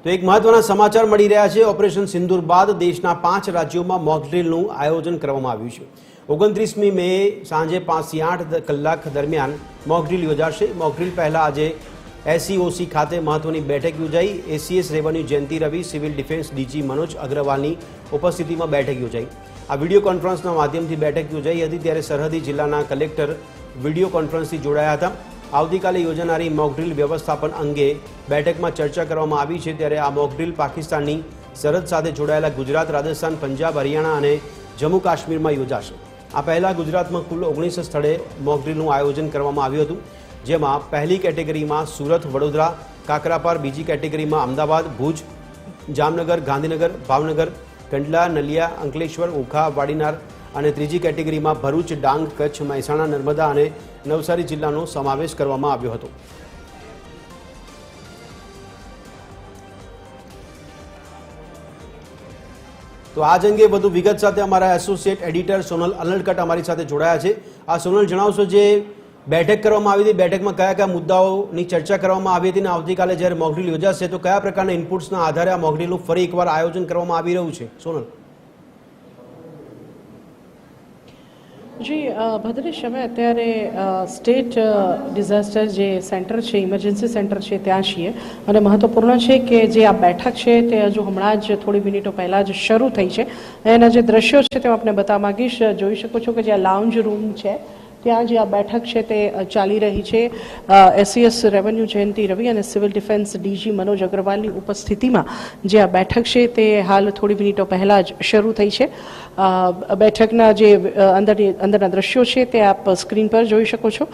તો એક મહત્વના સમાચાર મળી રહ્યા છે। ઓપરેશન સિંદૂર બાદ દેશના 5 રાજ્યોમાં મોક ડ્રીલનું આયોજન કરવામાં આવ્યું છે। 29મી મે સાંજે 5 થી 8 કલાક દરમિયાન મોક ડ્રીલ યોજાશે। મોક ડ્રીલ પહેલા આજે એસસીઓસી ખાતે મહત્વની બેઠક યોજાઈ। ACS revenue Jayanti Ravi, civil defence DG Manoj અગ્રવાલની ઉપસ્થિતિમાં બેઠક યોજાઈ। આ વિડીયો કોન્ફરન્સના માધ્યમથી બેઠક યોજાઈ હતી, ત્યારે સરહદી જિલ્લાના કલેક્ટર વિડીયો કોન્ફરન્સથી જોડાયા હતા। આવતીકાલે યોજાનારી મોક ડ્રીલ વ્યવસ્થાપન અંગે બેઠકમાં ચર્ચા કરવામાં આવી છે। ત્યારે આ મોક ડ્રીલ પાકિસ્તાનની સરહદ સાથે જોડાયેલા ગુજરાત, રાજસ્થાન, પંજાબ, હરિયાણા અને જમ્મુ કાશ્મીરમાં યોજાશે। આ પહેલાં ગુજરાતમાં કુલ 19 સ્થળે મોક ડ્રીલનું આયોજન કરવામાં આવ્યું હતું, જેમાં પહેલી કેટેગરીમાં સુરત, વડોદરા, કાકરાપાર, બીજી કેટેગરીમાં અમદાવાદ, ભુજ, જામનગર, ગાંધીનગર, ભાવનગર, કંડલા, નલિયા, અંકલેશ્વર, ઓખા, વાડીનાર અને ત્રીજી કેટેગરીમાં ભરૂચ, ડાંગ, કચ્છ, મહેસાણા, નર્મદા અને નવસારી જિલ્લાનો સમાવેશ કરવામાં આવ્યો હતો। તો આજ અંગે વધુ વિગત સાથે અમારા એસોસિએટ એડિટર સોનલ અલડકટ અમારી સાથે જોડાયા છે। આ સોનલ, જણાવશો જે બેઠક કરવામાં આવી હતી, બેઠકમાં કયા કયા મુદ્દાઓની ચર્ચા કરવામાં આવી હતી અને આવતીકાલે જ્યારે મોક ડ્રીલ યોજાશે તો કયા પ્રકારના ઇનપુટ્સના આધારે આ મોક ડ્રીલનું ફરી એકવાર આયોજન કરવામાં આવી રહ્યું છે? સોનલ જી ભદ્રેશ, અમે અત્યારે સ્ટેટ ડિઝાસ્ટર જે સેન્ટર છે, ઇમરજન્સી સેન્ટર છે, ત્યાં છીએ અને મહત્વપૂર્ણ છે કે જે આ બેઠક છે તે હજુ હમણાં જ થોડી મિનિટો પહેલાં જ શરૂ થઈ છે। એના જે દ્રશ્યો છે તે હું આપને બતાવવા માંગીશ। જોઈ શકો છો કે જે આ લાઉન્જ રૂમ છે ત્યાં જે આ બેઠક છે તે ચાલી રહી છે। એસીએસ રેવન્યુ જયંતિ રવિ અને સિવિલ ડિફેન્સ ડીજી મનોજ અગ્રવાલની ઉપસ્થિતિમાં જે આ બેઠક છે તે હાલ થોડી મિનિટો પહેલાં જ શરૂ થઈ છે। બેઠકના જે અંદરના દ્રશ્યો છે તે આપ સ્ક્રીન પર જોઈ શકો છો।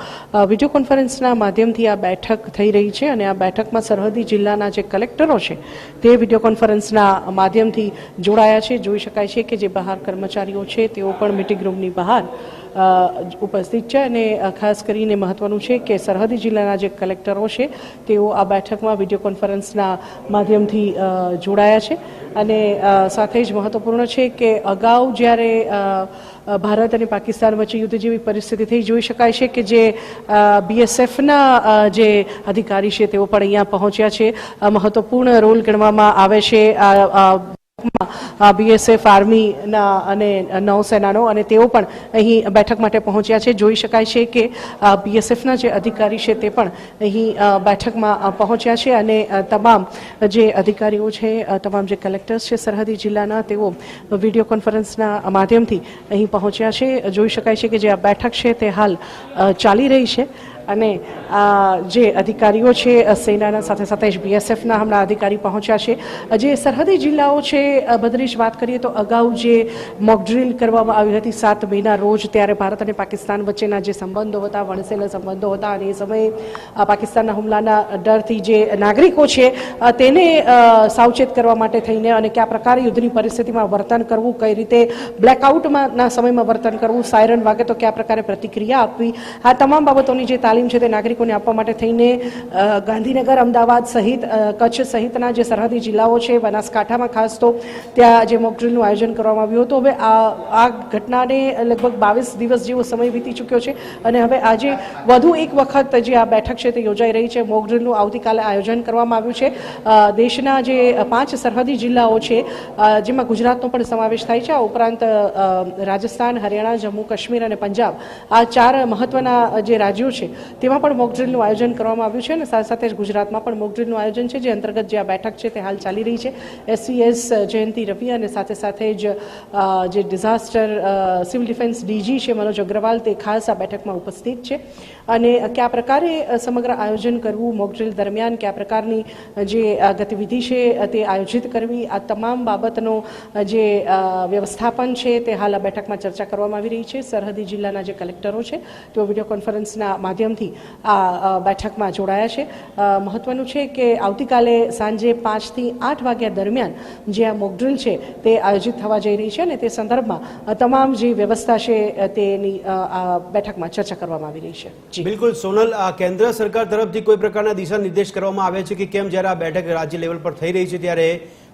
વિડીયો કોન્ફરન્સના માધ્યમથી આ બેઠક થઈ રહી છે અને આ બેઠકમાં સરહદી જિલ્લાના જે કલેક્ટરો છે તે વિડીયો કોન્ફરન્સના માધ્યમથી જોડાયા છે। જોઈ શકાય છે કે જે બહાર કર્મચારીઓ છે તેઓ પણ મિટિંગ રૂમની બહાર ઉપસ્થિત છે અને ખાસ કરીને મહત્વનું છે કે સરહદી જિલ્લાના જે કલેક્ટરો છે તેઓ આ બેઠકમાં વિડીયો કોન્ફરન્સના માધ્યમથી જોડાયા છે। અને સાથે જ મહત્વપૂર્ણ છે કે અગાઉ જ્યારે ભારત અને પાકિસ્તાન વચ્ચે યુદ્ધ જેવી પરિસ્થિતિ થઈ, જોઈ શકાય છે કે જે બીએસએફના જે અધિકારી છે તેઓ પણ અહીંયા પહોંચ્યા છે। મહત્વપૂર્ણ રોલ ગણવામાં આવે છે બીએસએફ, આર્મીના અને નૌસેનાનો, અને તેઓ પણ અહીં બેઠક માટે પહોંચ્યા છે। જોઈ શકાય છે કે બીએસએફના જે અધિકારી છે તે પણ અહીં બેઠકમાં પહોંચ્યા છે અને તમામ જે અધિકારીઓ છે, તમામ જે કલેક્ટર્સ છે સરહદી જિલ્લાના, તેઓ વિડીયો કોન્ફરન્સના માધ્યમથી અહીં પહોંચ્યા છે। જોઈ શકાય છે કે જે આ બેઠક છે તે હાલ ચાલી રહી છે અને જે અધિકારીઓ છે સેનાના સાથે સાથે જ બીએસએફના હમણાં અધિકારી પહોંચ્યા છે। જે સરહદી જિલ્લાઓ છે ભદ્રેશ, વાત કરીએ તો અગાઉ જે મોક ડ્રીલ કરવામાં આવી હતી 7 મેના રોજ, ત્યારે ભારત અને પાકિસ્તાન વચ્ચેના જે સંબંધો હતા, વણસેલા સંબંધો હતા અને એ સમયે પાકિસ્તાનના હુમલાના ડરથી જે નાગરિકો છે તેને સાવચેત કરવા માટે થઈને અને કયા પ્રકારે યુદ્ધની પરિસ્થિતિમાં વર્તન કરવું, કઈ રીતે બ્લેકઆઉટના સમયમાં વર્તન કરવું, સાયરન વાગે તો કયા પ્રકારે પ્રતિક્રિયા આપવી, આ તમામ બાબતોની જે તાલીમ છે તે નાગરિકોને આપવા માટે થઈને ગાંધીનગર, અમદાવાદ સહિત કચ્છ સહિતના જે સરહદી જિલ્લાઓ છે, બનાસકાંઠામાં ખાસ તો ત્યાં જે મોક ડ્રીલનું આયોજન કરવામાં આવ્યું હતું। હવે આ ઘટનાને લગભગ 22 દિવસ જેવો સમય વીતી ચૂક્યો છે અને હવે આજે વધુ એક વખત જે આ બેઠક છે તે યોજાઈ રહી છે। મોક ડ્રીલનું આવતીકાલે આયોજન કરવામાં આવ્યું છે। દેશના જે 5 સરહદી જિલ્લાઓ છે જેમાં ગુજરાતનો પણ સમાવેશ થાય છે, આ ઉપરાંત રાજસ્થાન, હરિયાણા, જમ્મુ કાશ્મીર અને પંજાબ, આ 4 મહત્વના જે રાજ્યો છે તેમાં પણ મોક ડ્રીલનું આયોજન કરવામાં આવ્યું છે અને સાથે સાથે જ ગુજરાતમાં પણ મોક ડ્રીલનું આયોજન છે, જે અંતર્ગત જે આ બેઠક છે તે હાલ ચાલી રહી છે। એસસીએસ જયંતિ રવિ અને સાથે સાથે જ જે ડિઝાસ્ટર સિવિલ ડિફેન્સ ડીજી છે મનોજ અગ્રવાલ, તે ખાસ આ બેઠકમાં ઉપસ્થિત છે અને કયા પ્રકારે સમગ્ર આયોજન કરવું, મોક ડ્રીલ દરમિયાન કયા પ્રકારની જે ગતિવિધિ છે તે આયોજિત કરવી, આ તમામ બાબતનો જે વ્યવસ્થાપન છે તે હાલ આ બેઠકમાં ચર્ચા કરવામાં આવી રહી છે। સરહદી જિલ્લાના જે કલેક્ટરો છે તેઓ વિડીયો કોન્ફરન્સના માધ્યમથી આ બેઠકમાં જોડાયા છે। મહત્વનું છે કે આવતીકાલે સાંજે 5 થી 8 વાગ્યા દરમિયાન જે આ મોક ડ્રીલ છે તે આયોજિત થવા જઈ રહી છે અને તે સંદર્ભમાં તમામ જે વ્યવસ્થા છે તેની આ બેઠકમાં ચર્ચા કરવામાં આવી રહી છે। બિલકુલ સોનલ, કેન્દ્ર સરકાર તરફથી કોઈ પ્રકારના દિશા નિર્દેશ કરવામાં આવે છે કે કેમ જ્યારે આ બેઠક રાજ્ય લેવલ પર થઈ રહી છે ત્યારે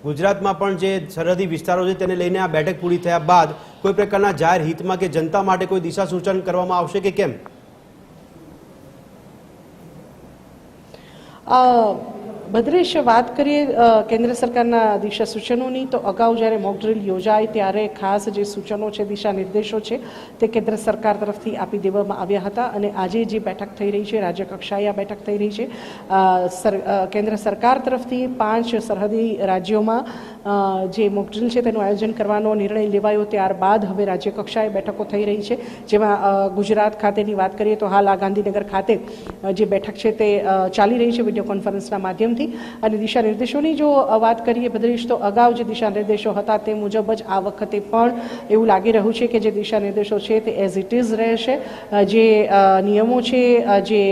ગુજરાતમાં પણ જે સરહદી વિસ્તારો છે તેને લઈને આ બેઠક પૂરી થયા બાદ કોઈ પ્રકારના જાહેર હિતમાં કે જનતા માટે કોઈ દિશા સૂચન કરવામાં આવશે કે કેમ? ભદ્રેશ, વાત કરીએ કેન્દ્ર સરકારના દિશા સૂચનોની, તો અગાઉ જ્યારે મોક ડ્રીલ યોજાય ત્યારે ખાસ જે સૂચનો છે, દિશા નિર્દેશો છે, તે કેન્દ્ર સરકાર તરફથી આપી દેવામાં આવ્યા હતા. અને આજે જે બેઠક થઈ રહી છે, રાજ્ય કક્ષાએ આ બેઠક થઈ રહી છે. કેન્દ્ર સરકાર તરફથી 5 સરહદી રાજ્યોમાં જે મોક ડ્રીલ છે તેનું આયોજન કરવાનો નિર્ણય લેવાયો. ત્યારબાદ હવે રાજ્ય કક્ષાએ બેઠકો થઈ રહી છે, જેમાં ગુજરાત ખાતેની વાત કરીએ તો હાલ આ ગાંધીનગર ખાતે જે બેઠક છે તે ચાલી રહી છે વિડીયો કોન્ફરન્સના માધ્યમથી. અને દિશા નિર્દેશોની જો વાત કરીએ ભદ્રેશ, તો અગાઉ જે દિશા નિર્દેશો હતા તે મુજબ જ આ વખતે પણ એવું લાગી રહ્યું છે કે જે દિશા નિર્દેશો છે તે એઝ ઇટ ઇઝ રહેશે. જે નિયમો છે, જે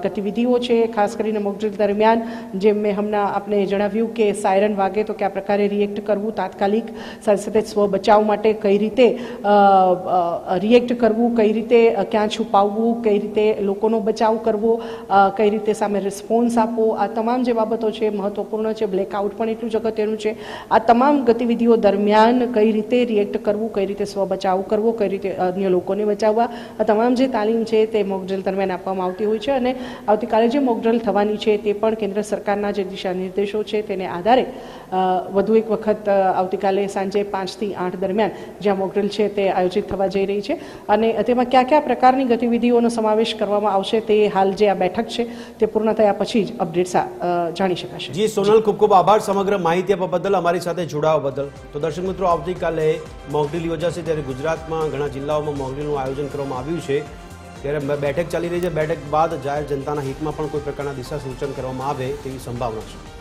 ગતિવિધિઓ છે, ખાસ કરીને મોક ડ્રીલ દરમિયાન જેમ મેં હમણાં આપને જણાવ્યું કે સાયરન વાગે તો કયા પ્રકારે રિએક્ટ કરવું, તાત્કાલિક સાથે સાથે સ્વ બચાવ માટે કઈ રીતે રિએક્ટ કરવું, કઈ રીતે ક્યાં છુપાવવું, કઈ રીતે લોકોનો બચાવ કરવો, કઈ રીતે સામે રિસ્પોન્સ આપવો, આ તમામ જે બાબતો છે મહત્વપૂર્ણ છે. બ્લેકઆઉટ પણ એટલું જ અગત્યનું છે. આ તમામ ગતિવિધિઓ દરમિયાન કઈ રીતે રિએક્ટ કરવું, કઈ રીતે સ્વ બચાવ કરવો, કઈ રીતે અન્ય લોકોને બચાવવા, આ તમામ જે તાલીમ છે તે મોક ડ્રીલ દરમિયાન આપવામાં આવતી હોય છે. અને આવતીકાલે જે મોક ડ્રીલ થવાની છે તે પણ કેન્દ્ર સરકારના જે દિશા નિર્દેશો છે તેને આધારે વધુ એક વખત આવતીકાલે સાંજે 5 થી 8 દરમિયાન જ્યાં મોક ડ્રીલ છે તે આયોજિત થવા જઈ રહી છે. અને તેમાં કયા કયા પ્રકારની ગતિવિધિઓનો સમાવેશ કરવામાં આવશે તે હાલ જે આ બેઠક છે તે પૂર્ણ થયા પછી જ અપડેટ્સ જાણી શકાશે. જી સોનલ, ખૂબ ખૂબ આભાર સમગ્ર માહિતી આપવા બદલ, અમારી સાથે જોડાવા બદલ. તો દર્શક મિત્રો, આવતીકાલે મોક ડ્રીલ યોજાશે ત્યારે ગુજરાતમાં ઘણા જિલ્લાઓમાં મોક ડ્રીલનું આયોજન કરવામાં આવ્યું છે. ત્યારે બેઠક ચાલી રહી છે. બેઠક બાદ જાહેર જનતાના હિતમાં પણ કોઈ પ્રકારના દિશા સૂચન કરવામાં આવે તેવી સંભાવના છે.